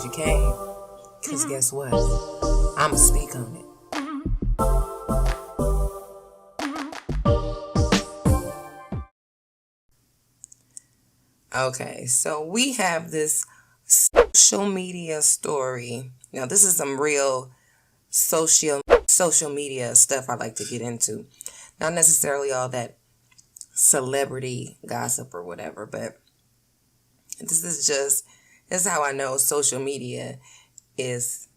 glad you came. Because guess what? I'ma speak on it. Okay, so we have this social media story. Now, this is some real social media stuff I like to get into. Not necessarily all that celebrity gossip or whatever, but this is how I know social media is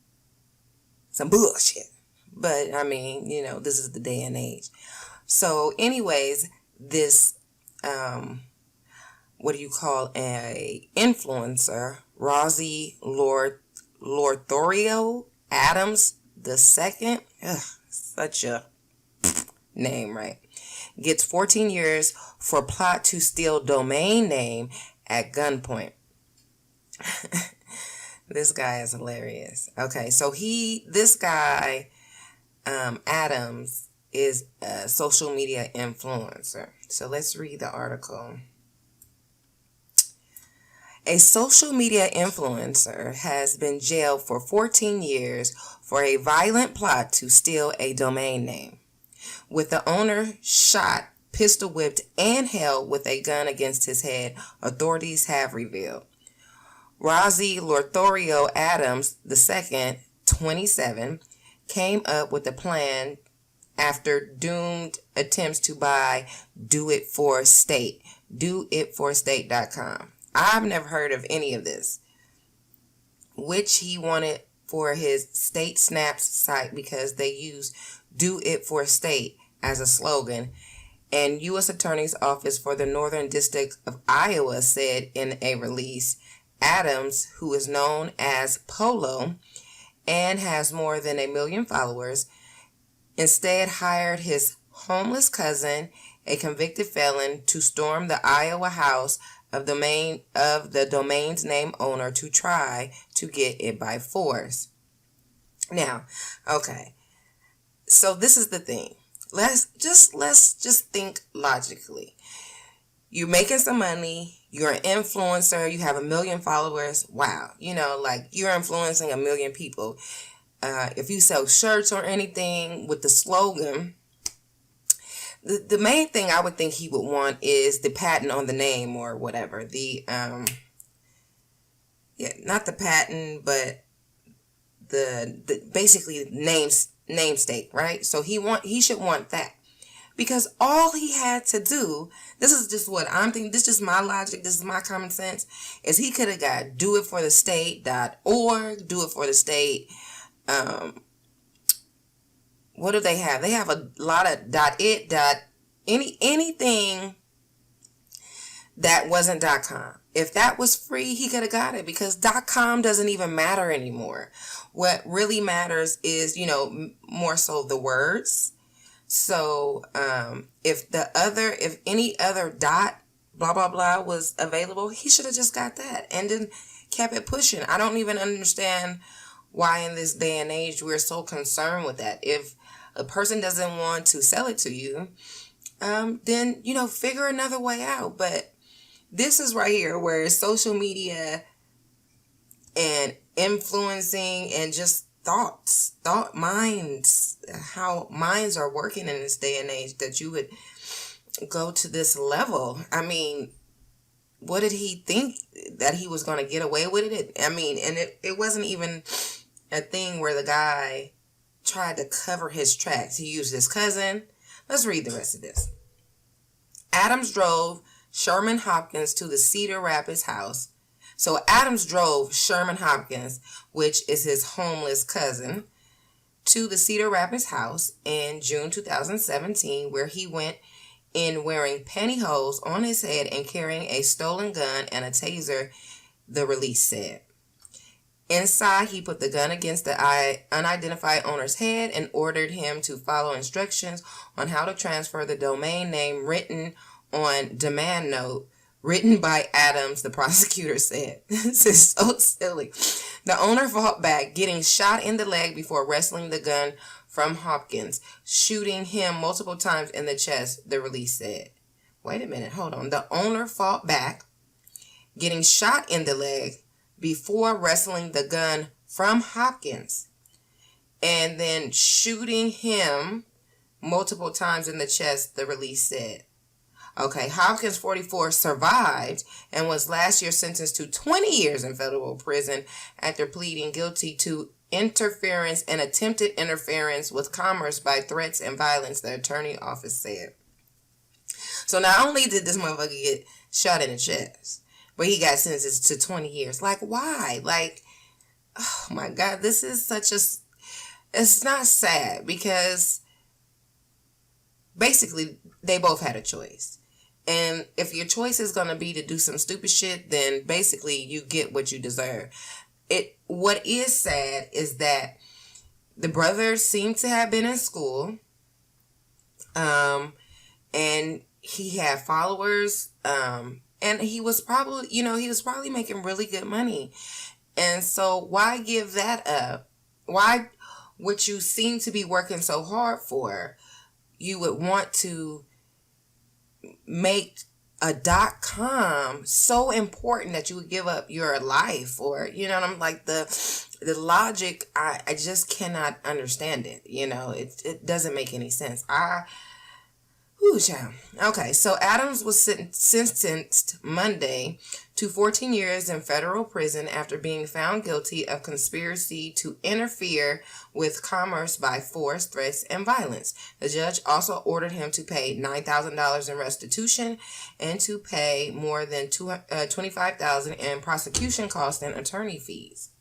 some bullshit. But I mean, this is the day and age. So anyways, this what do you call a influencer, Rossi Adams the second? Such a name, right? Gets 14 years for plot to steal domain name at gunpoint. This guy is hilarious. Okay, so this guy, Adams, is a social media influencer. So let's read the article. A social media influencer has been jailed for 14 years for a violent plot to steal a domain name, with the owner shot, pistol whipped, and held with a gun against his head, authorities have revealed. Rossi Adams II, 27, came up with the plan after doomed attempts to buy doitforstate.com. I've never heard of any of this, which he wanted for his State Snaps site because they use Do It For State as a slogan. And U.S. Attorney's Office for the Northern District of Iowa said in a release, Adams, who is known as Polo and has more than 1 million followers, instead hired his homeless cousin, a convicted felon, to storm the Iowa house of the domain's name owner to try to get it by force. Now, okay, so this is the thing. Let's just think logically. You're making some money. You're an influencer. You have 1 million followers. Wow, you're influencing 1 million people. If you sell shirts or anything with the slogan, the main thing I would think he would want is the patent on the name or whatever. Not the patent, but the basically namesake, right? So he should want that. Because all he had to do, this is just what I'm thinking, this is just my logic, this is my common sense, is he could have got doitforthestate.org, do it for the state. What do they have? They have a lot of anything that wasn't .com. If that was free, he could have got it because .com doesn't even matter anymore. What really matters is, more so the words. So, if any other dot blah blah blah was available, he should have just got that and then kept it pushing. I don't even understand why in this day and age we're so concerned with that. If a person doesn't want to sell it to you, then figure another way out. But this is right here where social media and influencing and just minds, how minds are working in this day and age, that you would go to this level. I mean, what did he think that he was going to get away with it? I mean, and it wasn't even a thing where the guy tried to cover his tracks. He used his cousin. Let's read the rest of this. Adams drove Sherman Hopkins to the Cedar Rapids house. So Adams drove Sherman Hopkins, which is his homeless cousin, to the Cedar Rapids house in June 2017, where he went in wearing pantyhose on his head and carrying a stolen gun and a taser, the release said. Inside, he put the gun against the unidentified owner's head and ordered him to follow instructions on how to transfer the domain name written on demand note written by Adams, the prosecutor said. This is so silly. The owner fought back, getting shot in the leg before wresting the gun from Hopkins, shooting him multiple times in the chest, the release said. Wait a minute, hold on. The owner fought back, getting shot in the leg before wresting the gun from Hopkins and then shooting him multiple times in the chest, the release said. Okay, Hopkins, 44, survived and was last year sentenced to 20 years in federal prison after pleading guilty to interference and attempted interference with commerce by threats and violence, the attorney office said. So not only did this motherfucker get shot in the chest, but he got sentenced to 20 years. Like, why? Like, oh my God, this is such a... It's not sad because basically they both had a choice. And if your choice is going to be to do some stupid shit, then basically you get what you deserve. What is sad is that the brother seemed to have been in school, and he had followers, and he was probably making really good money. And so why give that up? Why, what you seem to be working so hard for, you would want to make a .com so important that you would give up your life, or I'm like, the logic, I just cannot understand it. It doesn't make any sense. Okay, so Adams was sentenced Monday to 14 years in federal prison after being found guilty of conspiracy to interfere with commerce by force, threats, and violence. The judge also ordered him to pay $9,000 in restitution and to pay more than $25,000 in prosecution costs and attorney fees.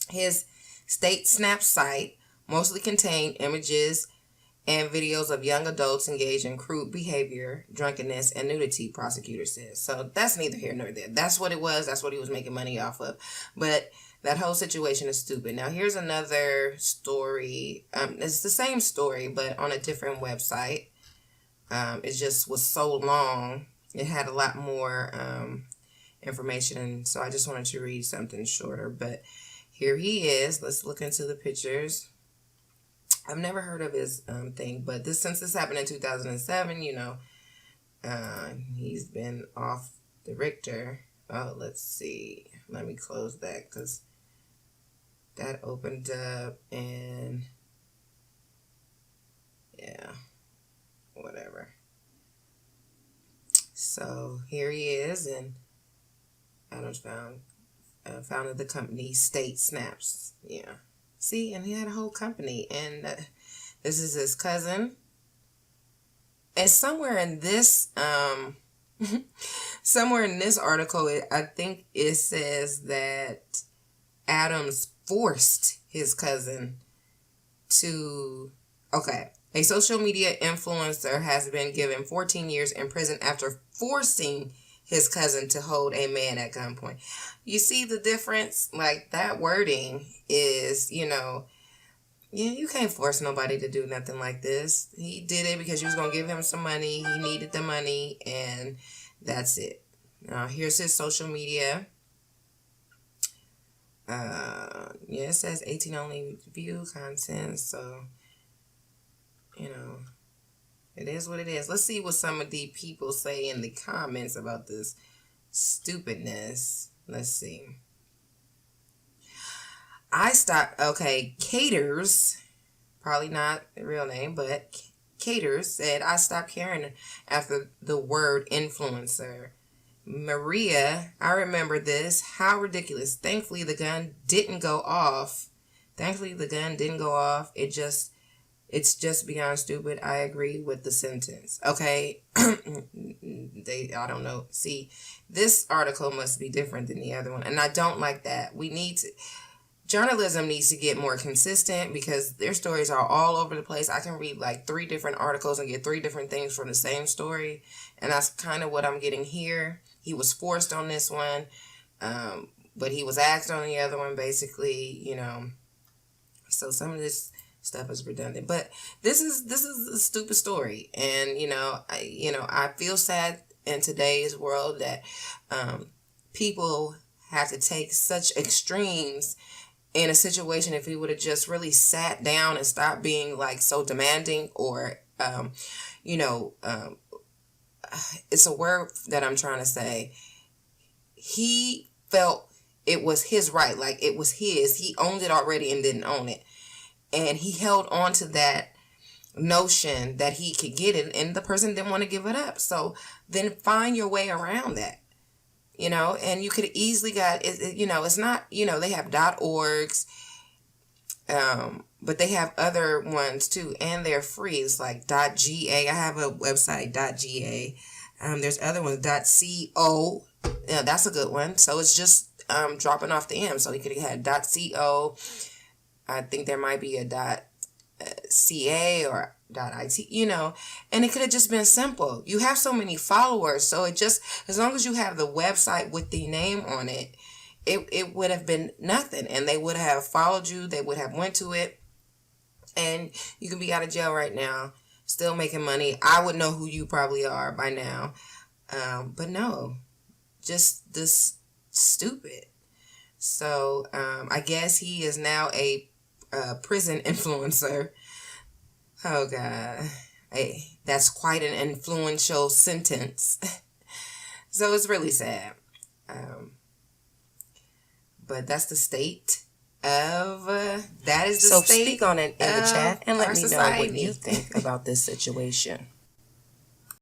His state Snap site mostly contained images and videos of young adults engaged in crude behavior, drunkenness, and nudity, prosecutor says. So that's neither here nor there. That's what it was. That's what he was making money off of. But that whole situation is stupid. Now, here's another story. It's the same story, but on a different website. It just was so long. It had a lot more information, and so I just wanted to read something shorter. But here he is. Let's look into the pictures. I've never heard of his thing, but since this happened in 2007, he's been off the Richter. Oh, let's see. Let me close that because that opened up, and yeah, whatever. So here he is, and Adams founded the company State Snaps. Yeah. See, and he had a whole company, and this is his cousin. And somewhere in this article, I think it says that Adams forced his cousin to, a social media influencer has been given 14 years in prison after forcing his cousin to hold a man at gunpoint. You see the difference? Like, that wording is, you can't force nobody to do nothing like this. He did it because you was going to give him some money. He needed the money, and that's it. Now, here's his social media. It says 18 only view content, so, it is what it is. Let's see what some of the people say in the comments about this stupidness. Let's see. Caters, probably not the real name, but Caters said, I stopped caring after the word influencer. Maria, I remember this. How ridiculous. Thankfully, the gun didn't go off. It's just beyond stupid. I agree with the sentence. Okay. I don't know. See, this article must be different than the other one. And I don't like that. Journalism needs to get more consistent because their stories are all over the place. I can read like 3 different articles and get 3 different things from the same story. And that's kind of what I'm getting here. He was forced on this one. But he was asked on the other one, basically, So some of this stuff is redundant, but this is a stupid story, and I feel sad in today's world that people have to take such extremes in a situation. If we would have just really sat down and stopped being like so demanding, or it's a word that I'm trying to say. He felt it was his right. Like, it was his. He owned it already and didn't own it. And he held on to that notion that he could get it, and the person didn't want to give it up. So then find your way around that. And you could easily it's not, they have .orgs, but they have other ones too, and they're free. It's like .ga. I have a website, .ga. There's other ones, .co. Yeah, that's a good one. So it's just dropping off the M. So you could have .co. I think there might be a .ca or .it, and it could have just been simple. You have so many followers, so it just, as long as you have the website with the name on it, it would have been nothing, and they would have followed you. They would have went to it, and you can be out of jail right now, still making money. I would know who you probably are by now, but no, just this stupid. So I guess he is now a prison influencer. Oh, God. Hey, that's quite an influential sentence. So it's really sad. But that's the state of, that is the state. So speak on it in the chat and let me know what society. you think about this situation.